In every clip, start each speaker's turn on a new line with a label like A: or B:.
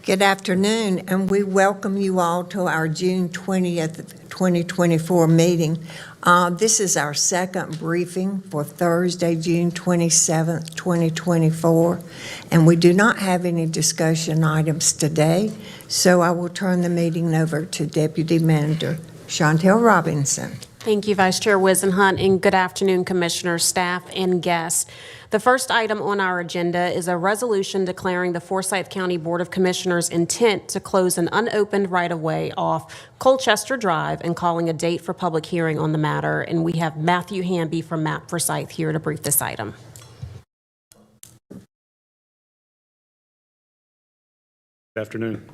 A: Good afternoon, and we welcome you all to our June 20th, 2024 meeting. This is our second briefing for Thursday, June 27th, 2024, and we do not have any discussion items today, so I will turn the meeting over to Deputy Manager Chantel Robinson.
B: Thank you, Vice Chair Wisenhunt, and good afternoon, Commissioners, staff, and guests. The first item on our agenda is a resolution declaring the Forsyth County Board of Commissioners' intent to close an unopened right-of-way off Colchester Drive and calling a date for public hearing on the matter. And we have Matthew Hamby from MAP Forsyth here to brief this item.
C: Good afternoon.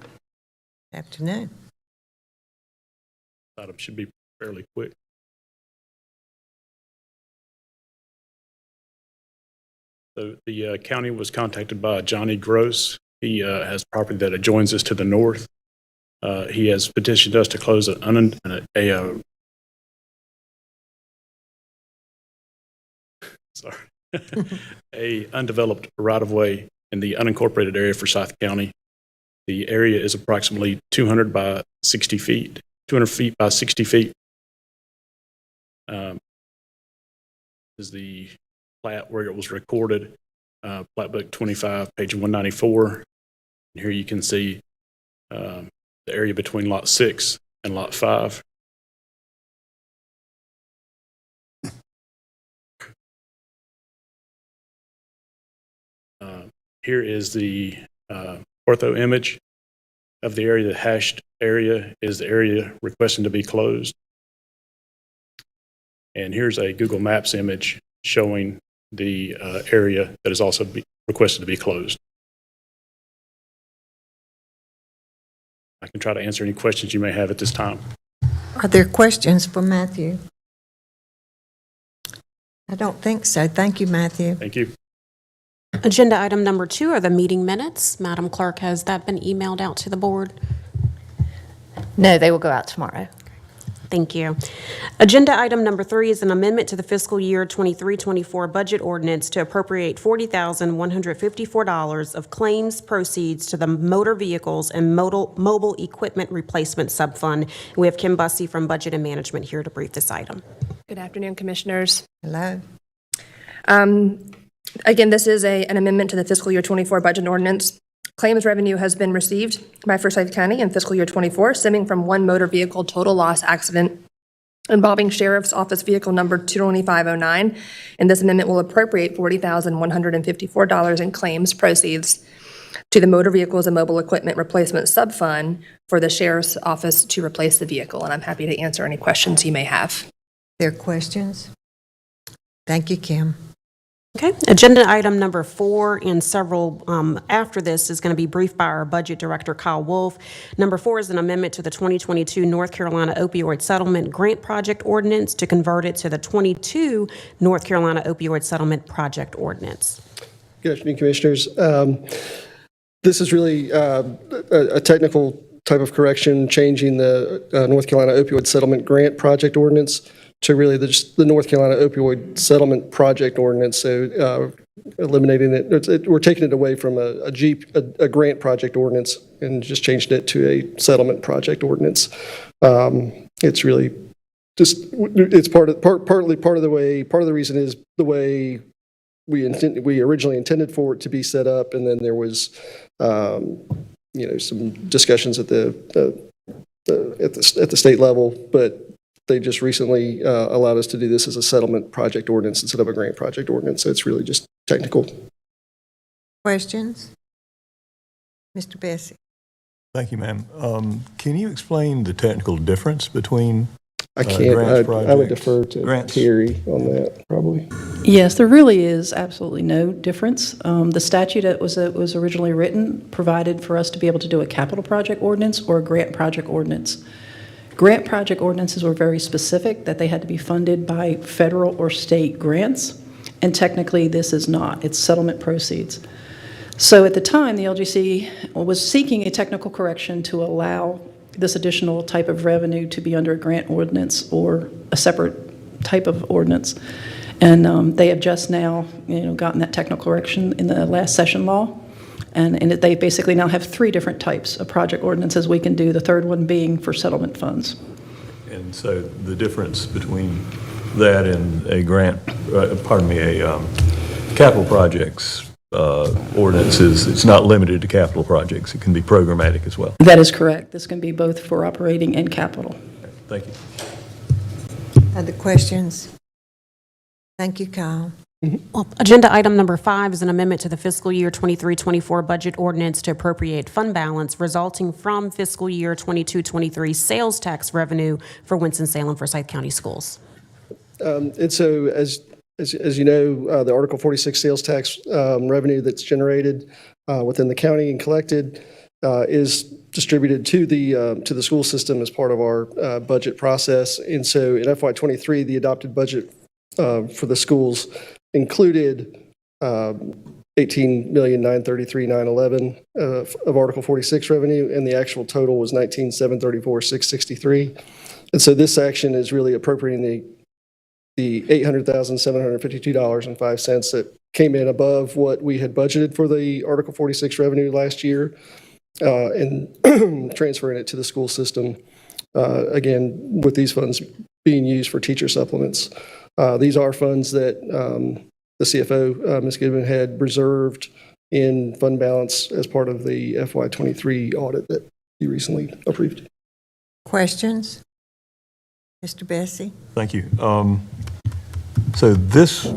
A: Afternoon.
C: Item should be fairly quick. The county was contacted by Johnny Gross. He has property that adjoins us to the north. He has petitioned us to close a undeveloped right-of-way in the unincorporated area for Forsyth County. The area is approximately 200 by 60 feet, 200 feet by 60 feet. Is the plat where it was recorded, plat book 25, page 194. And here you can see the area between lot 6 and lot 5. Here is the ortho image of the area. The hashed area is the area requesting to be closed. And here's a Google Maps image showing the area that is also requested to be closed. I can try to answer any questions you may have at this time.
A: Are there questions for Matthew? I don't think so. Thank you, Matthew.
C: Thank you.
B: Agenda item number 2 are the meeting minutes. Madam Clerk, has that been emailed out to the board?
D: No, they will go out tomorrow.
B: Thank you. Agenda item number 3 is an amendment to the fiscal year 23-24 budget ordinance to appropriate $40,154 of claims proceeds to the motor vehicles and mobile equipment replacement subfund. We have Kim Bussey from Budget and Management here to brief this item.
E: Good afternoon, Commissioners.
A: Hello.
E: Again, this is an amendment to the fiscal year 24 budget ordinance. Claims revenue has been received by Forsyth County in fiscal year 24, stemming from one motor vehicle total loss accident involving Sheriff's Office Vehicle Number 22509, and this amendment will appropriate $40,154 in claims proceeds to the Motor Vehicles and Mobile Equipment Replacement Subfund for the Sheriff's Office to replace the vehicle, and I'm happy to answer any questions you may have.
A: There are questions? Thank you, Kim.
B: Okay. Agenda item number 4 and several after this is going to be briefed by our Budget Director, Kyle Wolf. Number 4 is an amendment to the 2022 North Carolina Opioid Settlement Grant Project Ordinance to convert it to the 22 North Carolina Opioid Settlement Project Ordinance.
F: Good afternoon, Commissioners. This is really a technical type of correction, changing the North Carolina Opioid Settlement Grant Project Ordinance to really the North Carolina Opioid Settlement Project Ordinance. So eliminating it, we're taking it away from a grant project ordinance and just changed it to a settlement project ordinance. It's really just, it's part of the reason is the way we originally intended for it to be set up, and then there was some discussions at the state level, but they just recently allowed us to do this as a settlement project ordinance instead of a grant project ordinance. So it's really just technical.
A: Questions? Mr. Bessie.
G: Thank you, ma'am. Can you explain the technical difference between
F: I can't.
G: grants
F: I would
G: projects?
F: defer to
G: Grants.
F: Terry on that, probably.
H: Yes, there really is absolutely no difference. The statute that was originally written provided for us to be able to do a capital project ordinance or a grant project ordinance. Grant project ordinances were very specific, that they had to be funded by federal or state grants, and technically this is not. It's settlement proceeds. So at the time, the LGC was seeking a technical correction to allow this additional type of revenue to be under a grant ordinance or a separate type of ordinance. And they have just now, gotten that technical correction in the last session law. And they basically now have 3 different types of project ordinances we can do, the third one being for settlement funds.
G: And so the difference between that and a capital projects ordinance is it's not limited to capital projects. It can be programmatic as well.
H: That is correct. This can be both for operating and capital.
G: Thank you.
A: Other questions? Thank you, Kyle.
B: Well, agenda item number 5 is an amendment to the fiscal year 23-24 budget ordinance to appropriate fund balance resulting from fiscal year 22-23 sales tax revenue for Winston-Salem Forsyth County Schools.
F: And so, as you know, the Article 46 sales tax revenue that's generated within the county and collected is distributed to the school system as part of our budget process. And so, in FY23, the adopted budget for the schools included $18,933,911 of Article 46 revenue, and the actual total was $19,734,663. And so, this action is really appropriating the $800,752.05 that came in above what we had budgeted for the Article 46 revenue last year, and transferring it to the school system, again, with these funds being used for teacher supplements. These are funds that the CFO, Ms. Goodman, had reserved in fund balance as part of the FY23 audit that you recently approved.
A: Questions? Mr. Bessie?
G: Thank you. So this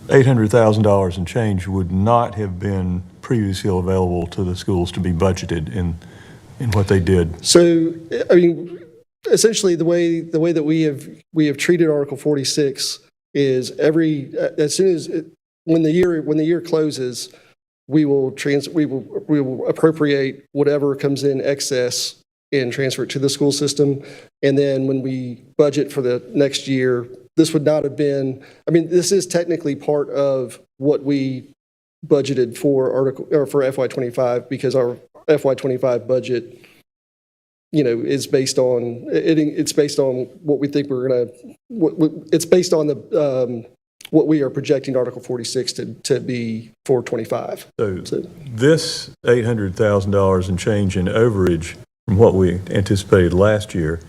G: $800,000 and change would not have been previously available to the schools to be budgeted in what they did.
F: So, I mean, essentially, the way that we have treated Article 46 is as soon as when the year closes, we will appropriate whatever comes in excess and transfer it to the school system. And then when we budget for the next year, this would not have been. I mean, this is technically part of what we budgeted for FY25, because our FY25 budget, is based on it's based on what we think we're going to. It's based on the what we are projecting Article 46 to be for 25.
G: So this $800,000 and change in overage from what we anticipated last year,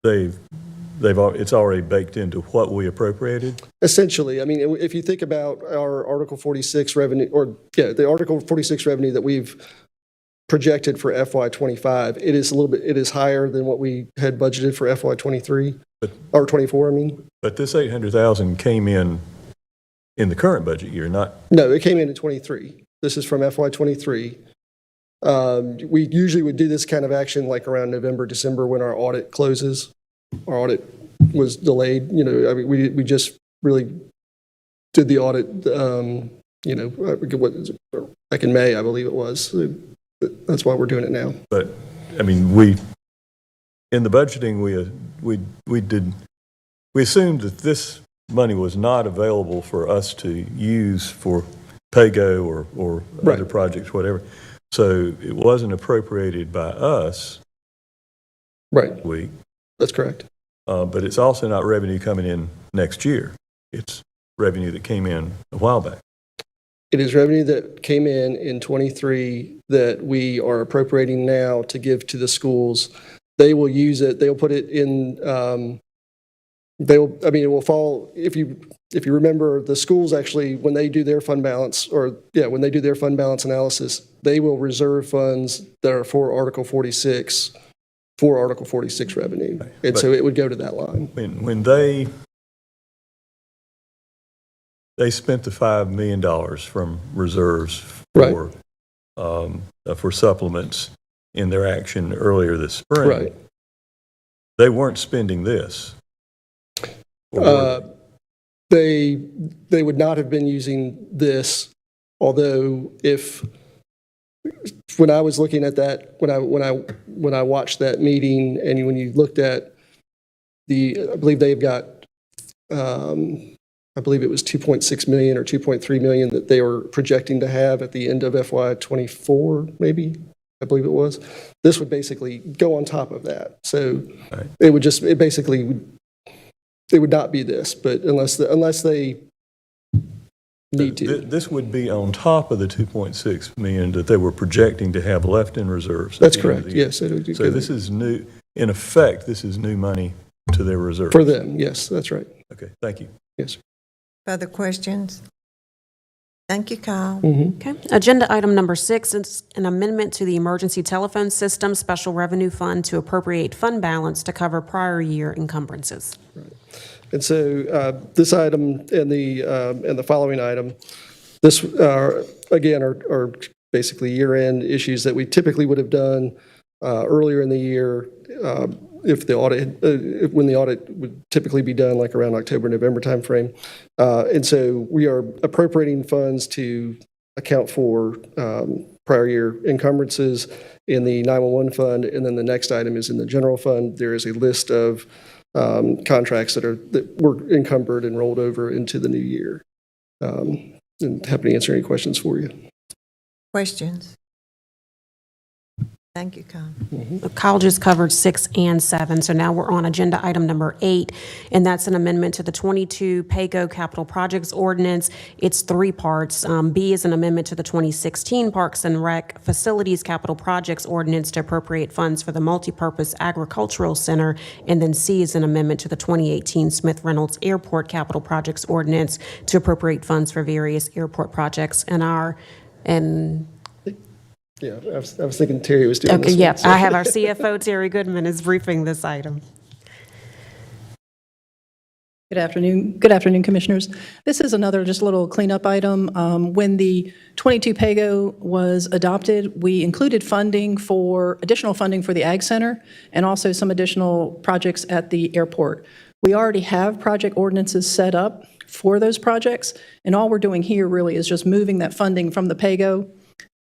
G: it's already baked into what we appropriated?
F: Essentially, I mean, if you think about our Article 46 revenue, the Article 46 revenue that we've projected for FY25, it is higher than what we had budgeted for FY23, or 24, I mean.
G: But this $800,000 came in the current budget year, not...
F: No, it came in 23. This is from FY23. We usually would do this kind of action like around November, December, when our audit closes. Our audit was delayed. I mean, we just really did the audit, back in May, I believe it was. That's why we're doing it now.
G: But, I mean, in the budgeting, we assumed that this money was not available for us to use for PAYGO or other projects, whatever. So it wasn't appropriated by us.
F: Right. That's correct.
G: But it's also not revenue coming in next year. It's revenue that came in a while back.
F: It is revenue that came in 23 that we are appropriating now to give to the schools. They will use it. They'll put it in. It will fall. If you remember, the schools actually, when they do their fund balance, when they do their fund balance analysis, they will reserve funds that are for Article 46 revenue, and so it would go to that line.
G: When they spent the $5 million from reserves for supplements in their action earlier this spring.
F: Right.
G: They weren't spending this.
F: They would not have been using this, although when I was looking at that, when I watched that meeting, and when you looked at I believe they've got, I believe it was 2.6 million or 2.3 million that they were projecting to have at the end of FY24, maybe, I believe it was. This would basically go on top of that. So it would it would not be this, but unless they need to.
G: This would be on top of the 2.6 million that they were projecting to have left in reserves. at
F: That's
G: the end of
F: correct,
G: the year.
F: yes. it would
G: So
F: go
G: this is new, in effect, this is new money to their reserves.
F: for them, yes, that's right,
G: Okay, thank you.
F: yes. Sir.
A: Further questions? Thank you, Kyle.
B: Okay. Agenda item number 6 is an amendment to the Emergency Telephone System Special Revenue Fund to appropriate fund balance to cover prior year encumbrances.
F: And so this item and the following item, this, again, are basically year-end issues that we typically would have done earlier in the year if the audit, when the audit would typically be done like around October, November timeframe. And so we are appropriating funds to account for prior year encumbrances in the 911 fund. And then the next item is in the general fund. There is a list of contracts that were encumbered and rolled over into the new year. And happy to answer any questions for you.
A: Questions? Thank you, Kyle.
B: Kyle just covered 6 and 7, so now we're on agenda item number 8, and that's an amendment to the 22 PAYGO Capital Projects Ordinance. It's 3 parts. B is an amendment to the 2016 Parks and Rec Facilities Capital Projects Ordinance to appropriate funds for the Multipurpose Agricultural Center, and then C is an amendment to the 2018 Smith Reynolds Airport Capital Projects Ordinance to appropriate funds for various airport projects.
F: Yeah, I was thinking Terry was doing
B: Okay,
F: this one.
B: yeah,
F: so-
B: I have our CFO, Terry Goodman, is briefing this item.
H: Good afternoon, Commissioners. This is another just little cleanup item. When the 22 PAYGO was adopted, we included additional funding for the Ag Center and also some additional projects at the airport. We already have project ordinances set up for those projects, and all we're doing here really is just moving that funding from the PAYGO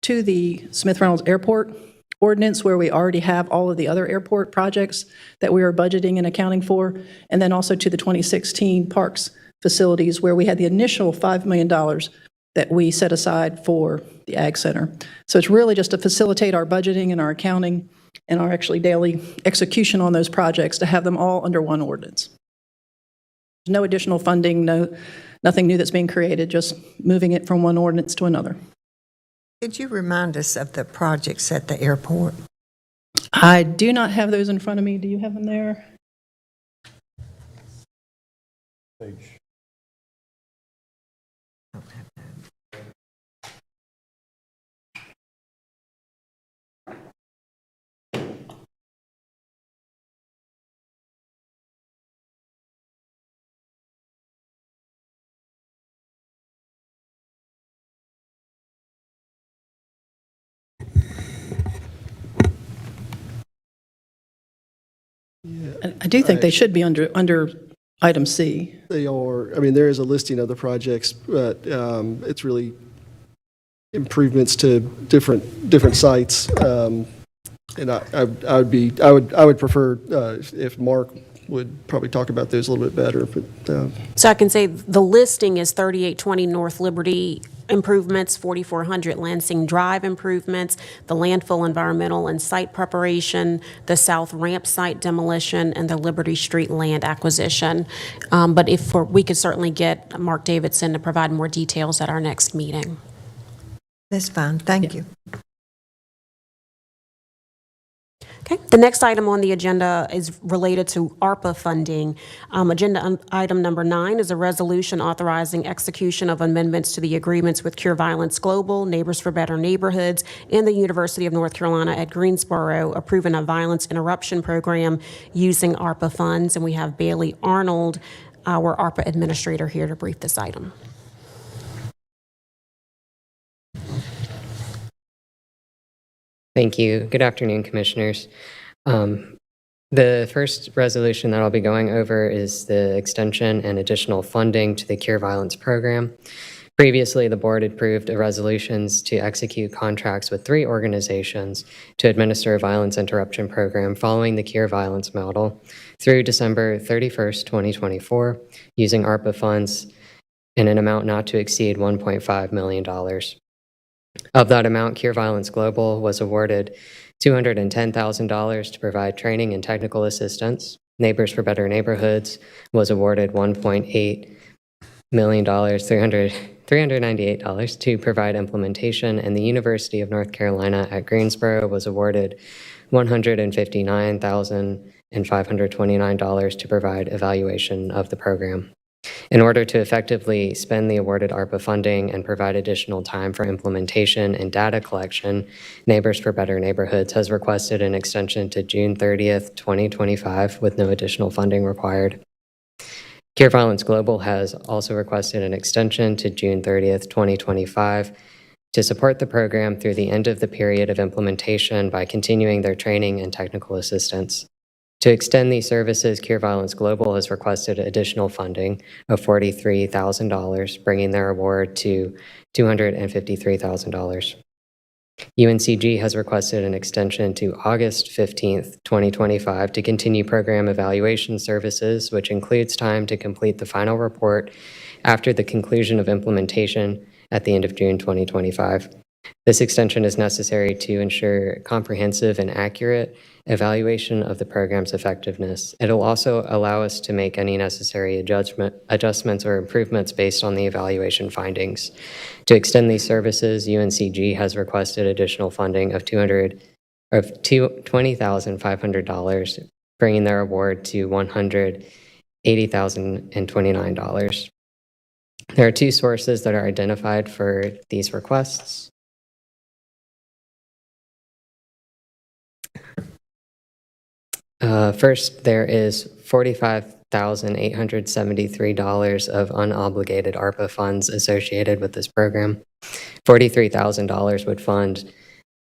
H: to the Smith Reynolds Airport ordinance, where we already have all of the other airport projects that we are budgeting and accounting for, and then also to the 2016 parks facilities, where we had the initial $5 million that we set aside for the Ag Center. So it's really just to facilitate our budgeting and our accounting and our actually daily execution on those projects, to have them all under one ordinance. No additional funding, nothing new that's being created, just moving it from one ordinance to another.
A: Could you remind us of the projects at the airport?
H: I do not have those in front of me. Do you have them there?
G: Page.
H: I do think they should be under item C.
F: They are, I mean, there is a listing of the projects, but it's really improvements to different sites. And I would prefer if Mark would probably talk about those a little bit better, but
B: So I can say the listing is 3820 North Liberty improvements, 4400 Lansing Drive improvements, the landfill environmental and site preparation, the South Ramp site demolition, and the Liberty Street land acquisition. But we could certainly get Mark Davidson to provide more details at our next meeting.
A: That's fine, thank you.
B: Okay, the next item on the agenda is related to ARPA funding. Agenda item number 9 is a resolution authorizing execution of amendments to the agreements with Cure Violence Global, Neighbors for Better Neighborhoods, and the University of North Carolina at Greensboro, approving a violence interruption program using ARPA funds. And we have Bailey Arnold, our ARPA administrator, here to brief this item.
I: Thank you. Good afternoon, Commissioners. The first resolution that I'll be going over is the extension and additional funding to the Cure Violence program. Previously, the board had approved resolutions to execute contracts with 3 organizations to administer a violence interruption program following the Cure Violence model through December 31st, 2024, using ARPA funds in an amount not to exceed $1.5 million. Of that amount, Cure Violence Global was awarded $210,000 to provide training and technical assistance. Neighbors for Better Neighborhoods was awarded $1.8 million, $398 to provide implementation, and the University of North Carolina at Greensboro was awarded $159,529 to provide evaluation of the program. In order to effectively spend the awarded ARPA funding and provide additional time for implementation and data collection, Neighbors for Better Neighborhoods has requested an extension to June 30th, 2025, with no additional funding required. Cure Violence Global has also requested an extension to June 30th, 2025, to support the program through the end of the period of implementation by continuing their training and technical assistance. To extend these services, Cure Violence Global has requested additional funding of $43,000, bringing their award to $253,000. UNCG has requested an extension to August 15th, 2025 to continue program evaluation services, which includes time to complete the final report after the conclusion of implementation at the end of June 2025. This extension is necessary to ensure comprehensive and accurate evaluation of the program's effectiveness. It'll also allow us to make any necessary adjustments or improvements based on the evaluation findings. To extend these services, UNCG has requested additional funding of $20,500, bringing their award to $180,029. There are two sources that are identified for these requests. First, there is $45,873 of unobligated ARPA funds associated with this program. $43,000 would fund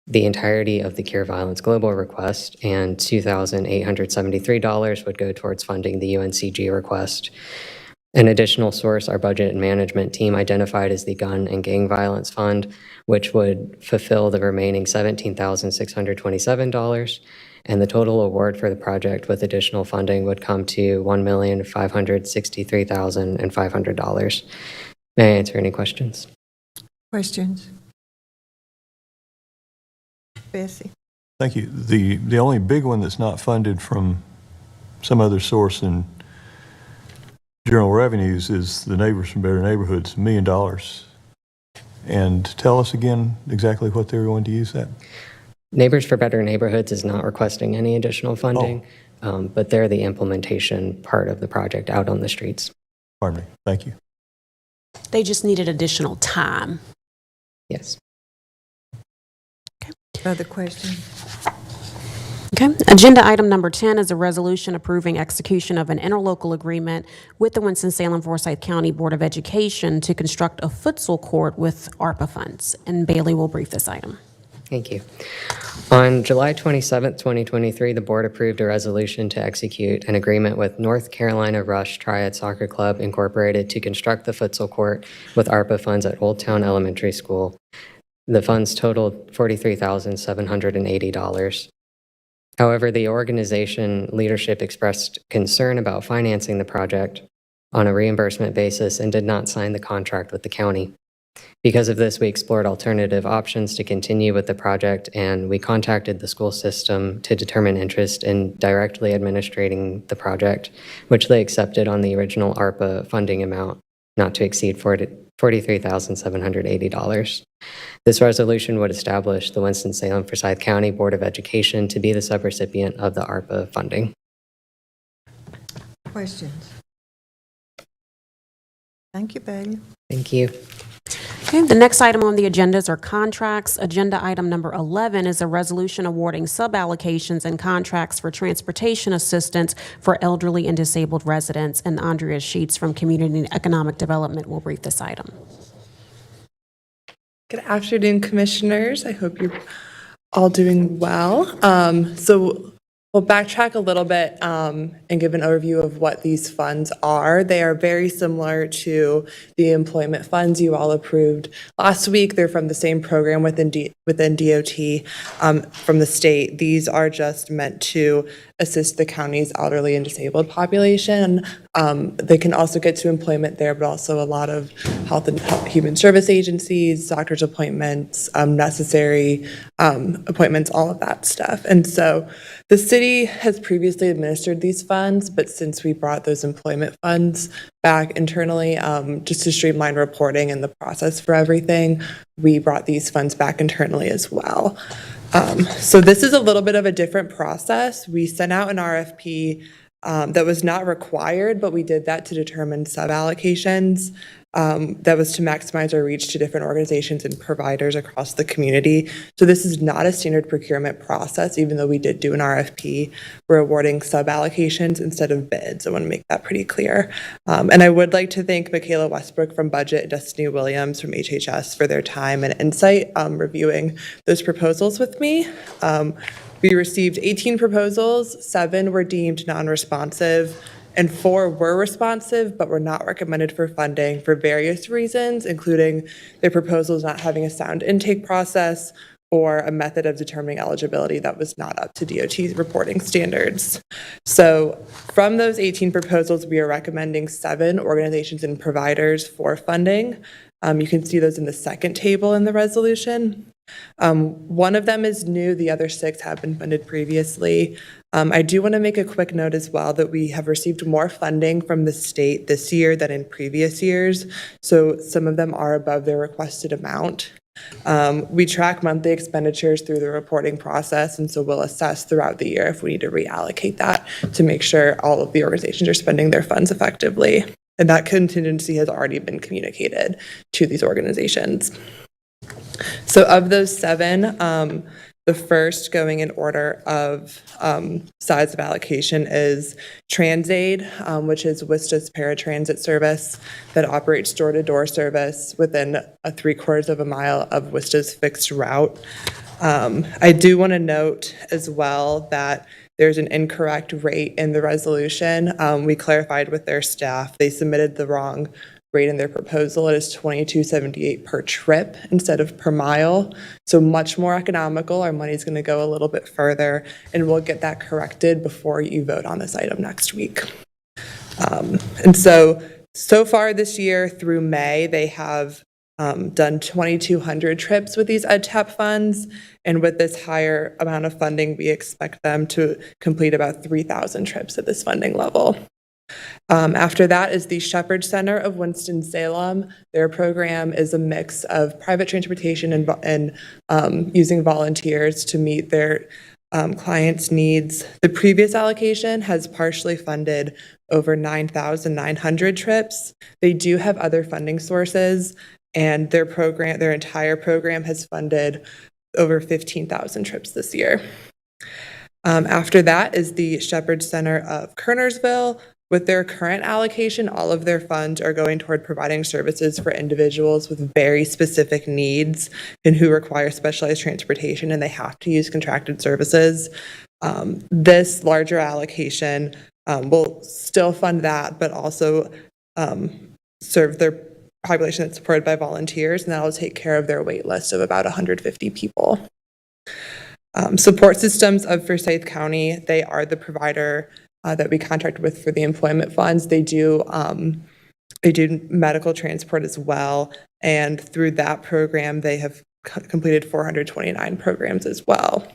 I: the entirety of the Cure Violence Global request, and $2,873 would go towards funding the UNCG request. An additional source our budget and management team identified as the Gun and Gang Violence Fund, which would fulfill the remaining $17,627, and the total award for the project with additional funding would come to $1,563,500. May I answer any questions?
A: Questions? Bessie?
G: Thank you. The only big one that's not funded from some other source in general revenues is the Neighbors from Better Neighborhoods, $1 million. And tell us again exactly what they're going to use that.
I: Neighbors for Better Neighborhoods is not requesting any additional funding, but they're the implementation part of the project out on the streets.
G: Pardon me. Thank you.
B: They just needed additional time.
I: Yes.
A: Other questions?
B: Okay. Agenda item number 10 is a resolution approving execution of an interlocal agreement with the Winston-Salem Forsyth County Board of Education to construct a futsal court with ARPA funds. And Bailey will brief this item.
I: Thank you. On July 27th, 2023, the board approved a resolution to execute an agreement with North Carolina Rush Triad Soccer Club Incorporated to construct the futsal court with ARPA funds at Old Town Elementary School. The funds totaled $43,780. However, the organization leadership expressed concern about financing the project on a reimbursement basis and did not sign the contract with the county. Because of this, we explored alternative options to continue with the project, and we contacted the school system to determine interest in directly administrating the project, which they accepted on the original ARPA funding amount, not to exceed $43,780. This resolution would establish the Winston-Salem Forsyth County Board of Education to be the subrecipient of the ARPA funding.
A: Questions? Thank you, Betty.
I: Thank you.
B: Okay, the next item on the agendas are contracts. Agenda item number 11 is a resolution awarding sub-allocations and contracts for transportation assistance for elderly and disabled residents. And Andrea Sheets from Community and Economic Development will brief this item.
J: Good afternoon, Commissioners. I hope you're all doing well. So we'll backtrack a little bit and give an overview of what these funds are. They are very similar to the employment funds you all approved last week. They're from the same program within DOT from the state. These are just meant to assist the county's elderly and disabled population. They can also get to employment there, but also a lot of health and human service agencies, doctor's appointments, necessary appointments, all of that stuff. And so the city has previously administered these funds, but since we brought those employment funds back internally, just to streamline reporting and the process for everything. We brought these funds back internally as well. So this is a little bit of a different process. We sent out an RFP that was not required, but we did that to determine sub-allocations. That was to maximize our reach to different organizations and providers across the community. So this is not a standard procurement process, even though we did do an RFP. We're awarding sub-allocations instead of bids. I want to make that pretty clear. And I would like to thank Michaela Westbrook from Budget and Destiny Williams from HHS for their time and insight reviewing those proposals with me. We received 18 proposals, 7 were deemed non-responsive, and 4 were responsive but were not recommended for funding for various reasons, including their proposals not having a sound intake process or a method of determining eligibility that was not up to DOT's reporting standards. So from those 18 proposals, we are recommending 7 organizations and providers for funding. You can see those in the second table in the resolution. One of them is new, the other 6 have been funded previously. I do want to make a quick note as well that we have received more funding from the state this year than in previous years, so some of them are above their requested amount. We track monthly expenditures through the reporting process, and so we'll assess throughout the year if we need to reallocate that to make sure all of the organizations are spending their funds effectively. And that contingency has already been communicated to these organizations. So of those 7, the first, going in order of size of allocation, is TransAid, which is WISTA's paratransit service that operates door-to-door service within a 3/4 of a mile of WISTA's fixed route. I do want to note as well that there's an incorrect rate in the resolution. We clarified with their staff. They submitted the wrong rate in their proposal. It is $22.78 per trip instead of per mile. So much more economical. Our money's going to go a little bit further, and we'll get that corrected before you vote on this item next week. And so far this year through May, they have done 2,200 trips with these EdTap funds. And with this higher amount of funding, we expect them to complete about 3,000 trips at this funding level. After that is the Shepherd Center of Winston-Salem. Their program is a mix of private transportation and using volunteers to meet their clients' needs. The previous allocation has partially funded over 9,900 trips. They do have other funding sources, and their entire program has funded over 15,000 trips this year. After that is the Shepherd Center of Kernersville. With their current allocation, all of their funds are going toward providing services for individuals with very specific needs and who require specialized transportation, and they have to use contracted services. This larger allocation will still fund that, but also serve their population that's supported by volunteers, and that will take care of their wait list of about 150 people. Support Systems of Forsyth County, they are the provider that we contract with for the employment funds. They do medical transport as well, and through that program, they have completed 429 programs as well.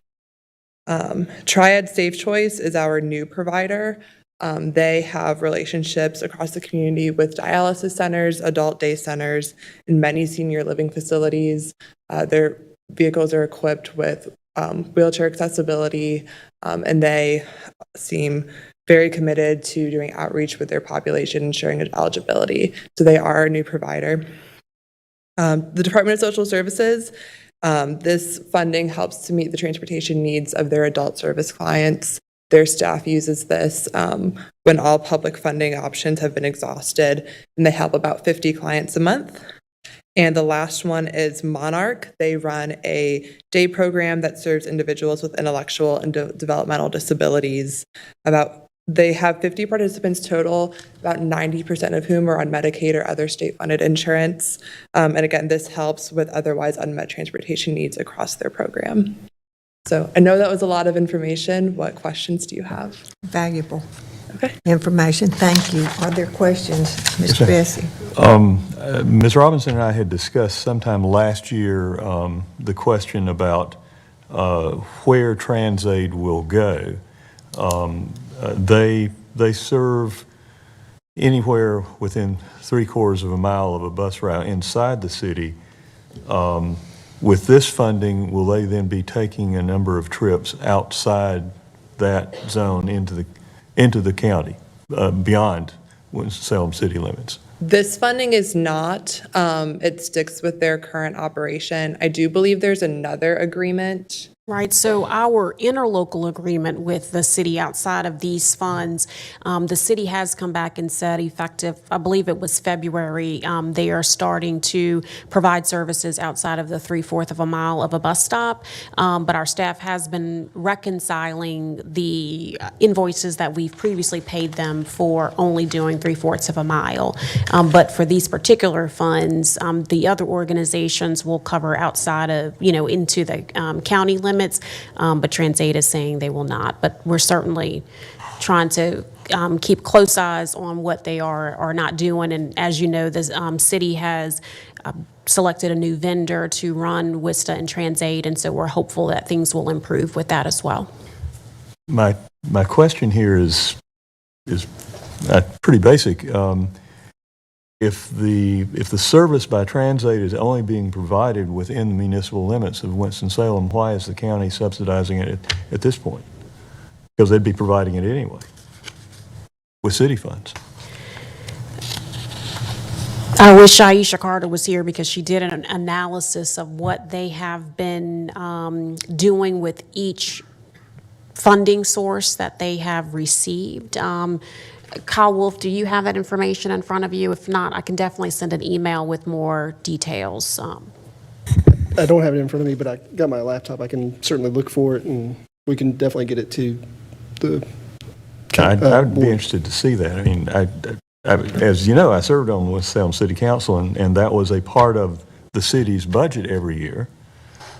J: Triad Safe Choice is our new provider. They have relationships across the community with dialysis centers, adult day centers, and many senior living facilities. Their vehicles are equipped with wheelchair accessibility, and they seem very committed to doing outreach with their population, ensuring eligibility. So they are our new provider. The Department of Social Services, this funding helps to meet the transportation needs of their adult service clients. Their staff uses this when all public funding options have been exhausted, and they help about 50 clients a month. And the last one is Monarch. They run a day program that serves individuals with intellectual and developmental disabilities. They have 50 participants total, about 90% of whom are on Medicaid or other state-funded insurance. And again, this helps with otherwise unmet transportation needs across their program. So I know that was a lot of information. What questions do you have?
A: Valuable
J: Okay.
A: information. Thank you. Are there questions, Mr. Bessie?
G: Ms. Robinson and I had discussed sometime last year the question about where TransAid will go. They serve anywhere within 3/4 of a mile of a bus route inside the city, with this funding, will they then be taking a number of trips outside that zone into the county, beyond Salem city limits?
J: This funding is not. It sticks with their current operation. I do believe there's another agreement.
B: Right, so our interlocal agreement with the city outside of these funds, the city has come back and said effective, I believe it was February, they are starting to provide services outside of the 3/4 of a mile of a bus stop. But our staff has been reconciling the invoices that we've previously paid them for only doing 3/4 of a mile. But for these particular funds, the other organizations will cover outside of, into the county limits. But TransAid is saying they will not. But we're certainly trying to keep close eyes on what they are not doing. And as you know, the city has selected a new vendor to run WISTA and TransAid, and so we're hopeful that things will improve with that as well.
G: My question here is pretty basic. If the service by TransAid is only being provided within the municipal limits of Winston-Salem, why is the county subsidizing it at this point? Because they'd be providing it anyway with city funds.
B: I wish Aisha Carter was here because she did an analysis of what they have been doing with each funding source that they have received. Kyle Wolf, do you have that information in front of you? If not, I can definitely send an email with more details.
F: I don't have it in front of me, but I got my laptop. I can certainly look for it, and we can definitely get it to the
G: I would be
F: board.
G: interested to see that. I mean, as you know, I served on the Salem City Council, and that was a part of the city's budget every year.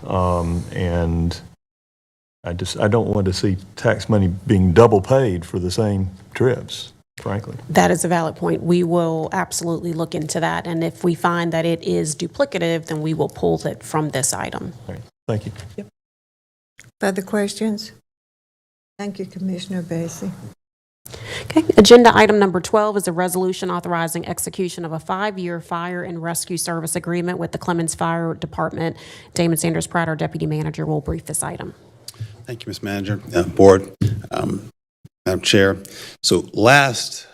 G: And I don't want to see tax money being double paid for the same trips, frankly.
B: That is a valid point. We will absolutely look into that, and if we find that it is duplicative, then we will pull it from this item.
G: All right. Thank you.
A: Further questions? Thank you, Commissioner Basie.
B: Okay, agenda item number 12 is a resolution authorizing execution of a 5-year fire and rescue service agreement with the Clemens Fire Department. Damon Sanders Pratt, our deputy manager, will brief this item.
K: Thank you, Ms. Manager, Board, Madam Chair. So last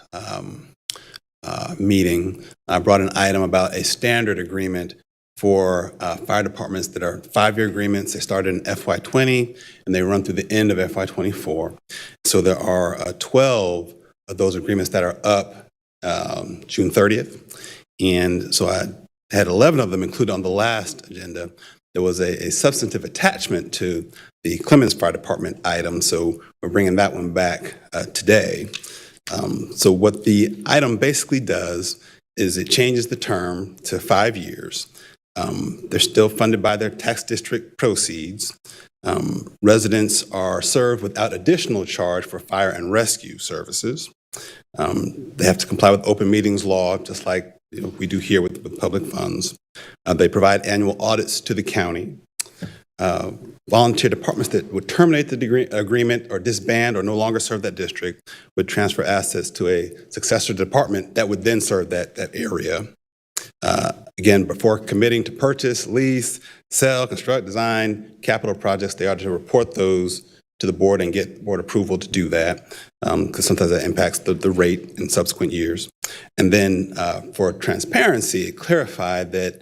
K: meeting, I brought an item about a standard agreement for fire departments that are 5-year agreements. They started in FY20 and they run through the end of FY24. So there are 12 of those agreements that are up June 30th. And so I had 11 of them included on the last agenda. There was a substantive attachment to the Clemens Fire Department item, so we're bringing that one back today. So what the item basically does is it changes the term to 5 years. They're still funded by their tax district proceeds. Residents are served without additional charge for fire and rescue services. They have to comply with open meetings law, just like we do here with public funds. They provide annual audits to the county. Volunteer departments that would terminate the agreement or disband or no longer serve that district would transfer assets to a successor department that would then serve that area. Again, before committing to purchase, lease, sell, construct, design capital projects, they are to report those to the board and get board approval to do that, because sometimes that impacts the rate in subsequent years. And then for transparency, it clarified that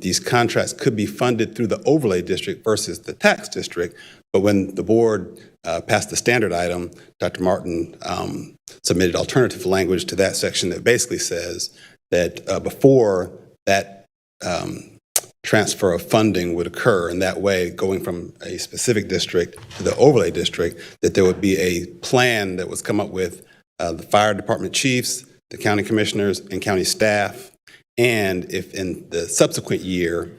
K: these contracts could be funded through the overlay district versus the tax district. But when the board passed the standard item, Dr. Martin submitted alternative language to that section that basically says that before that transfer of funding would occur, in that way, going from a specific district to the overlay district, that there would be a plan that was come up with the fire department chiefs, the county commissioners, and county staff. And if in the subsequent year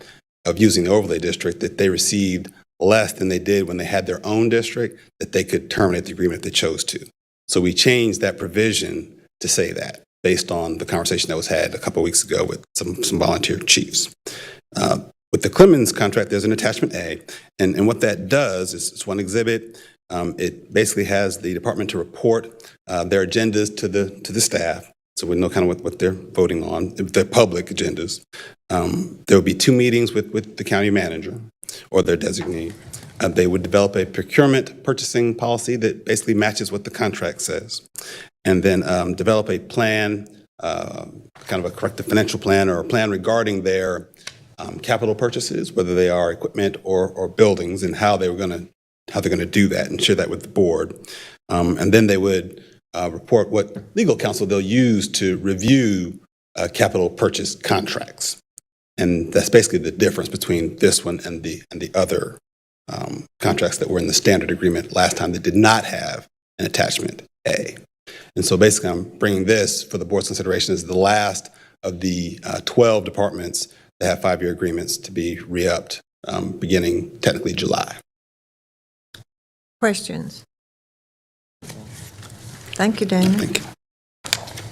K: of using the overlay district that they received less than they did when they had their own district, that they could terminate the agreement if they chose to. So we changed that provision to say that, based on the conversation that was had a couple of weeks ago with some volunteer chiefs. With the Clemens contract, there's an attachment A, and what that does is it's one exhibit. It basically has the department to report their agendas to the staff. so we know kind of what they're voting on, if they're public agendas. There will be 2 meetings with the county manager or their designee. They would develop a procurement purchasing policy that basically matches what the contract says, and then develop a plan, kind of a corrective financial plan or a plan regarding their capital purchases, whether they are equipment or buildings, and how they're going to do that and share that with the board. And then they would report what legal counsel they'll use to review capital purchase contracts. And that's basically the difference between this one and the other contracts that were in the standard agreement last time that did not have an attachment A. And so basically I'm bringing this for the board's consideration as the last of the 12 departments that have 5-year agreements to be re-upped beginning technically July.
A: Questions? Thank you, Dana.
K: Thank you.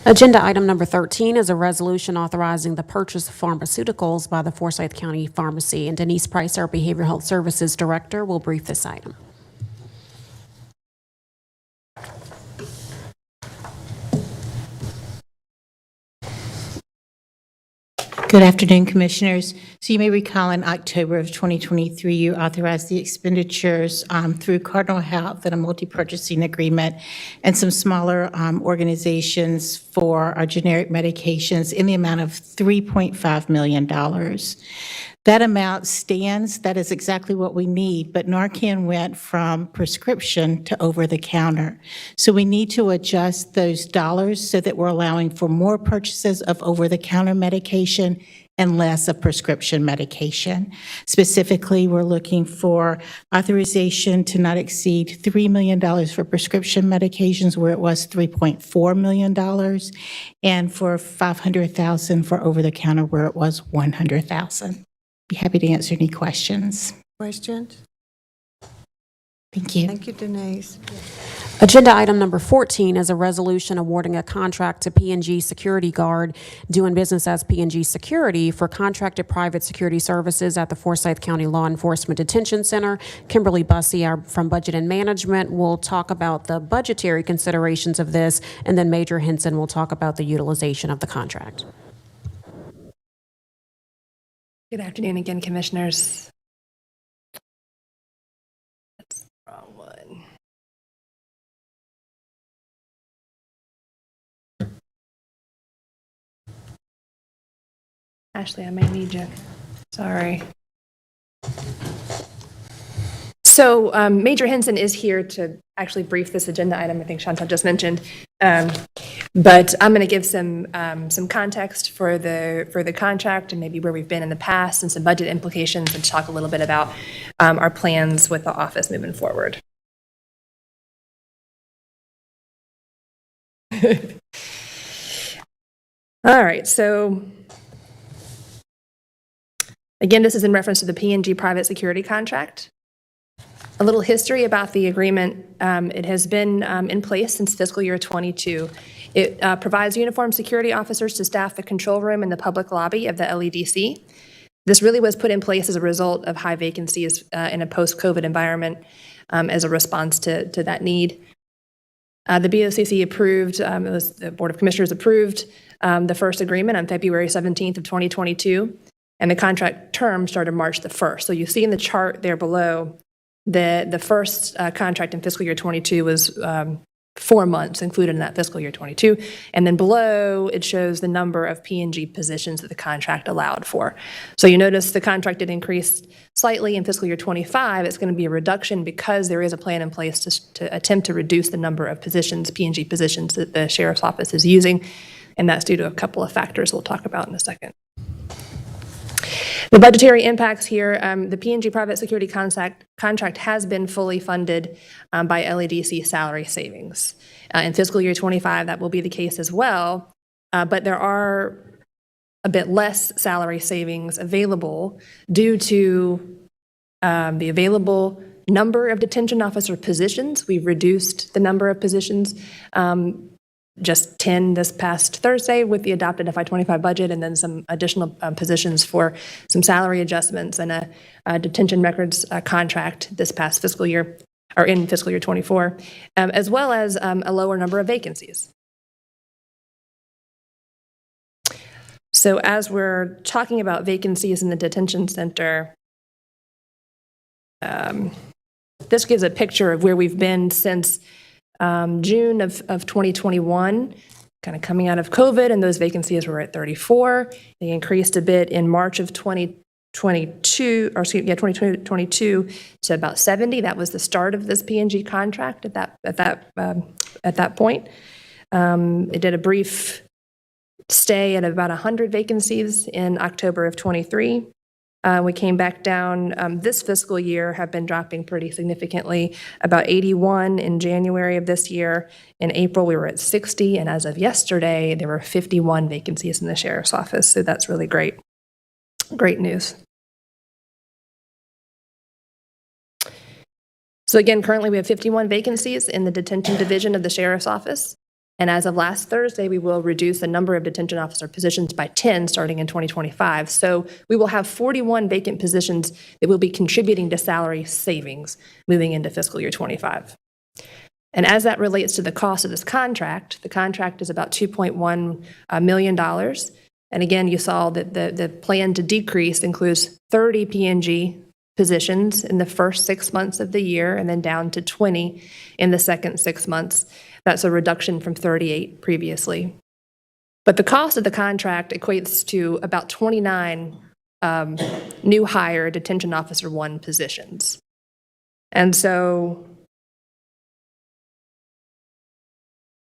B: Agenda item number 13 is a resolution authorizing the purchase of pharmaceuticals by the Forsyth County Pharmacy. And Denise Price, our Behavioral Health Services Director, will brief this item.
L: Good afternoon, Commissioners. So you may recall in October of 2023, you authorized the expenditures through Cardinal Health and a multi-purchasing agreement and some smaller organizations for our generic medications in the amount of $3.5 million. That amount stands. That is exactly what we need, but Narcan went from prescription to over-the-counter. So we need to adjust those dollars so that we're allowing for more purchases of over-the-counter medication and less of prescription medication. Specifically, we're looking for authorization to not exceed $3 million for prescription medications where it was $3.4 million, and for $500,000 for over-the-counter where it was $100,000. Be happy to answer any questions.
A: Questions?
L: Thank you.
A: Thank you, Denise.
B: Agenda item number 14 is a resolution awarding a contract to P&G Security Guard, doing business as P&G Security, for contracted private security services at the Forsyth County Law Enforcement Detention Center. Kimberly Bussey from Budget and Management will talk about the budgetary considerations of this, and then Major Henson will talk about the utilization of the contract.
E: Good afternoon again, Commissioners. That's the wrong one. Ashley, I may need you. Sorry. So Major Henson is here to actually brief this agenda item. I think Chantal just mentioned, but I'm going to give some context for the contract and maybe where we've been in the past and some budget implications, and talk a little bit about our plans with the office moving forward. All right, so again, this is in reference to the P&G private security contract. A little history about the agreement. It has been in place since fiscal year 22. It provides uniformed security officers to staff the control room in the public lobby of the LEDC. This really was put in place as a result of high vacancies in a post-COVID environment as a response to that need. The BOCC approved, the Board of Commissioners approved the first agreement on February 17th of 2022, and the contract term started March the 1st. So you see in the chart there below, the first contract in fiscal year 22 was 4 months included in that fiscal year 22. And then below, it shows the number of P&G positions that the contract allowed for. So you notice the contract did increase slightly in fiscal year 25. It's going to be a reduction because there is a plan in place to attempt to reduce the number of positions, P&G positions, that the Sheriff's Office is using. And that's due to a couple of factors we'll talk about in a second. The budgetary impacts here, the P&G private security contract has been fully funded by LEDC salary savings. In fiscal year 25, that will be the case as well, but there are a bit less salary savings available due to the available number of detention officer positions. We've reduced the number of positions, just 10 this past Thursday with the adopted FY25 budget, and then some additional positions for some salary adjustments and a detention records contract this past fiscal year, or in fiscal year 24, as well as a lower number of vacancies. So as we're talking about vacancies in the detention center, this gives a picture of where we've been since June of 2021, kind of coming out of COVID, and those vacancies were at 34. They increased a bit in March of 2022 to about 70. That was the start of this P&G contract at that point. It did a brief stay at about 100 vacancies in October of 23. We came back down this fiscal year, have been dropping pretty significantly, about 81 in January of this year. In April, we were at 60, and as of yesterday, there were 51 vacancies in the sheriff's office. So that's really great. Great news. So again, currently we have 51 vacancies in the detention division of the sheriff's office. And as of last Thursday, we will reduce the number of detention officer positions by 10 starting in 2025. So we will have 41 vacant positions that will be contributing to salary savings moving into fiscal year 25. And as that relates to the cost of this contract, the contract is about $2.1 million. And again, you saw that the plan to decrease includes 30 P&G positions in the first 6 months of the year and then down to 20 in the second 6 months. That's a reduction from 38 previously. But the cost of the contract equates to about 29 new hire detention officer 1 positions. And so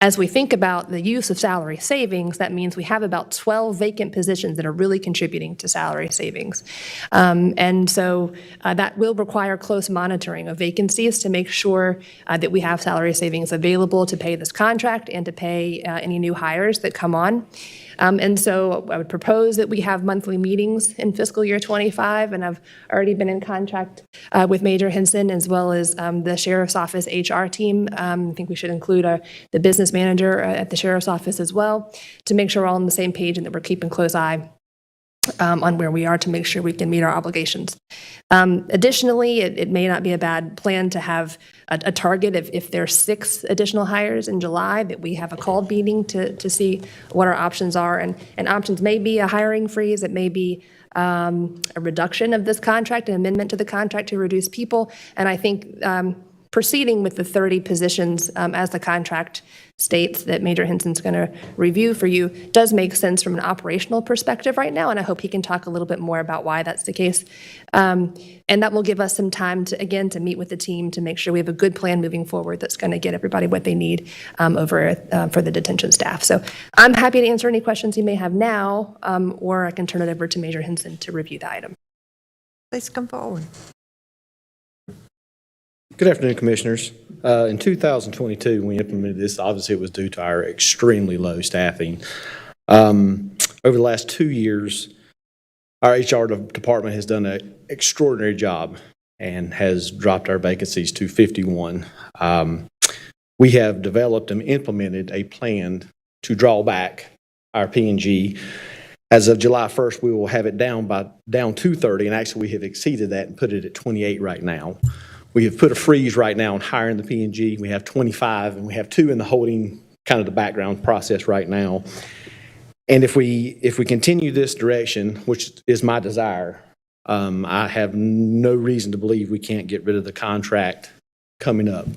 E: as we think about the use of salary savings, that means we have about 12 vacant positions that are really contributing to salary savings. And so that will require close monitoring of vacancies to make sure that we have salary savings available to pay this contract and to pay any new hires that come on. And so I would propose that we have monthly meetings in fiscal year 25, and I've already been in contact with Major Henson as well as the Sheriff's Office HR team. I think we should include the business manager at the Sheriff's Office as well to make sure we're all on the same page and that we're keeping close eye on where we are to make sure we can meet our obligations. Additionally, it may not be a bad plan to have a target if there's 6 additional hires in July, that we have a called meeting to see what our options are. And options may be a hiring freeze, it may be a reduction of this contract, an amendment to the contract to reduce people. And I think proceeding with the 30 positions as the contract states that Major Henson's going to review for you does make sense from an operational perspective right now, and I hope he can talk a little bit more about why that's the case. And that will give us some time to meet with the team to make sure we have a good plan moving forward that's going to get everybody what they need for the detention staff. So I'm happy to answer any questions you may have now, or I can turn it over to Major Henson to review the item.
A: Please come forward.
M: Good afternoon, Commissioners. In 2022, when we implemented this, obviously it was due to our extremely low staffing. Over the last 2 years, our HR department has done an extraordinary job and has dropped our vacancies to 51. We have developed and implemented a plan to draw back our P&G. As of July 1st, we will have it down to 30, and actually we have exceeded that and put it at 28 right now. We have put a freeze right now on hiring the P&G. We have 25, and we have 2 in the holding, kind of the background process right now. And if we continue this direction, which is my desire, I have no reason to believe we can't get rid of the contract coming up.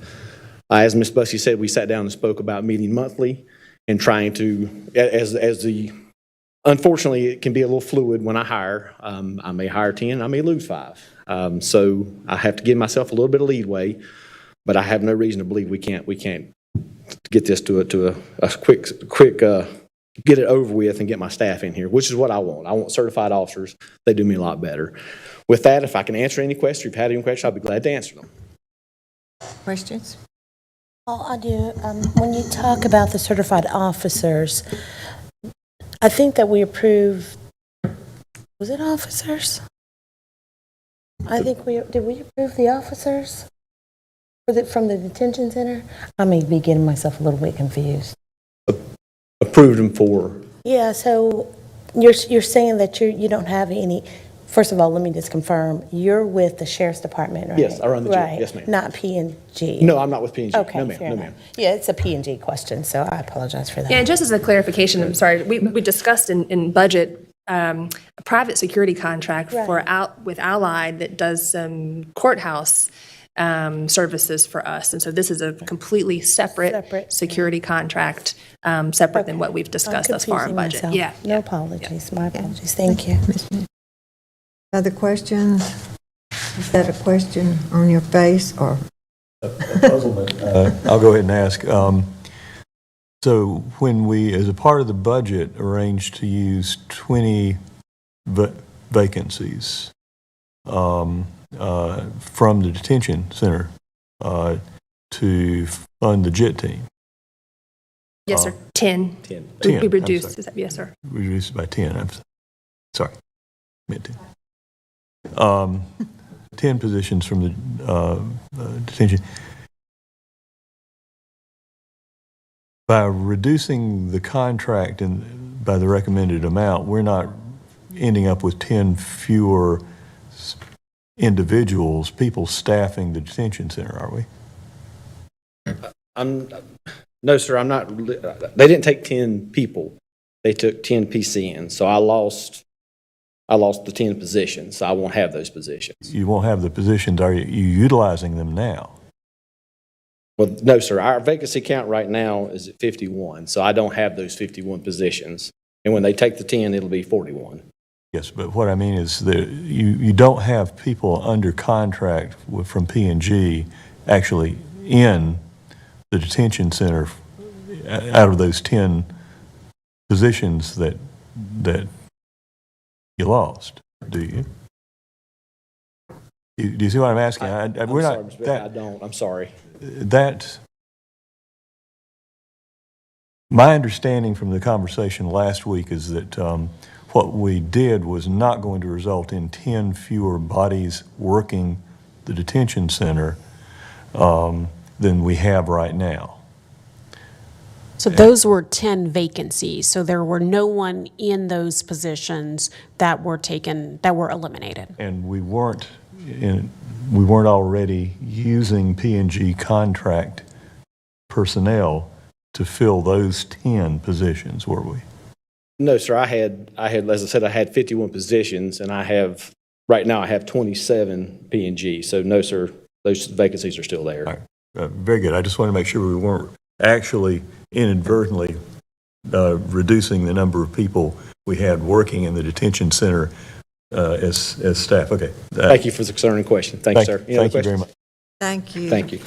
M: As Ms. Bussey said, we sat down and spoke about meeting monthly and trying to, unfortunately, it can be a little fluid when I hire. I may hire 10, I may lose 5. So I have to give myself a little bit of leeway, but I have no reason to believe we can't get this to a quick get it over with and get my staff in here, which is what I want. I want certified officers. They do me a lot better. With that, if I can answer any questions, if you've had any questions, I'll be glad to answer them.
A: Questions?
N: Oh, I do. When you talk about the certified officers, I think that we approved, was it officers? I think did we approve the officers from the detention center? I may be getting myself a little bit confused.
M: Approved them for?
N: Yeah, so you're saying that you don't have any, first of all, let me just confirm, you're with the Sheriff's Department, right?
M: Yes, I run the jail.
N: Right.
M: Yes, ma'am.
N: Not P&G.
M: No, I'm not with P&G.
N: Okay,
M: No, ma'am.
N: fair
M: No,
N: enough.
M: ma'am.
N: Yeah, it's a P&G question, so I apologize for that.
E: Yeah, and just as a clarification, I'm sorry, we discussed in budget a private security contract with Allied that does some courthouse services for us. And so this is a completely separate security contract, separate than what we've discussed thus far in budget.
N: Confusing myself. No apologies, my apologies. Thank you.
A: Other questions? Is that a question on your face or?
G: Puzzlement. I'll go ahead and ask. So when we, as a part of the budget, arranged to use 20 vacancies from the detention center to fund the JIT team.
E: Yes, sir. 10.
G: 10.
E: We reduced. Yes, sir.
G: Reduced by 10. I'm sorry. Meant 10. 10 positions from the detention. By reducing the contract and by the recommended amount, we're not ending up with 10 fewer individuals, people staffing the detention center, are we?
M: No, sir, I'm not. They didn't take 10 people. They took 10 PCNs. So I lost the 10 positions. So I won't have those positions.
G: You won't have the positions. Are you utilizing them now?
M: Well, no, sir. Our vacancy count right now is at 51. So I don't have those 51 positions. And when they take the 10, it'll be 41.
G: Yes, but what I mean is that you don't have people under contract from P&G actually in the detention center out of those 10 positions that you lost, do you? Do you see what I'm asking?
M: We're not. Sorry, I don't. I'm sorry.
G: My understanding from the conversation last week is that what we did was not going to result in 10 fewer bodies working the detention center than we have right now.
B: So those were 10 vacancies, so there were no one in those positions that were eliminated.
G: And we weren't already using P&G contract personnel to fill those 10 positions, were we?
M: No, sir. I had, as I said, I had 51 positions, and right now I have 27 P&G. So no, sir, those vacancies are still there.
G: All right. Very good. I just want to make sure we weren't actually inadvertently reducing the number of people we had working in the detention center as staff. Okay.
M: Thank you for the concerning question. Thank you, sir.
G: Thank you very much.
A: Thank you.
M: Thank you.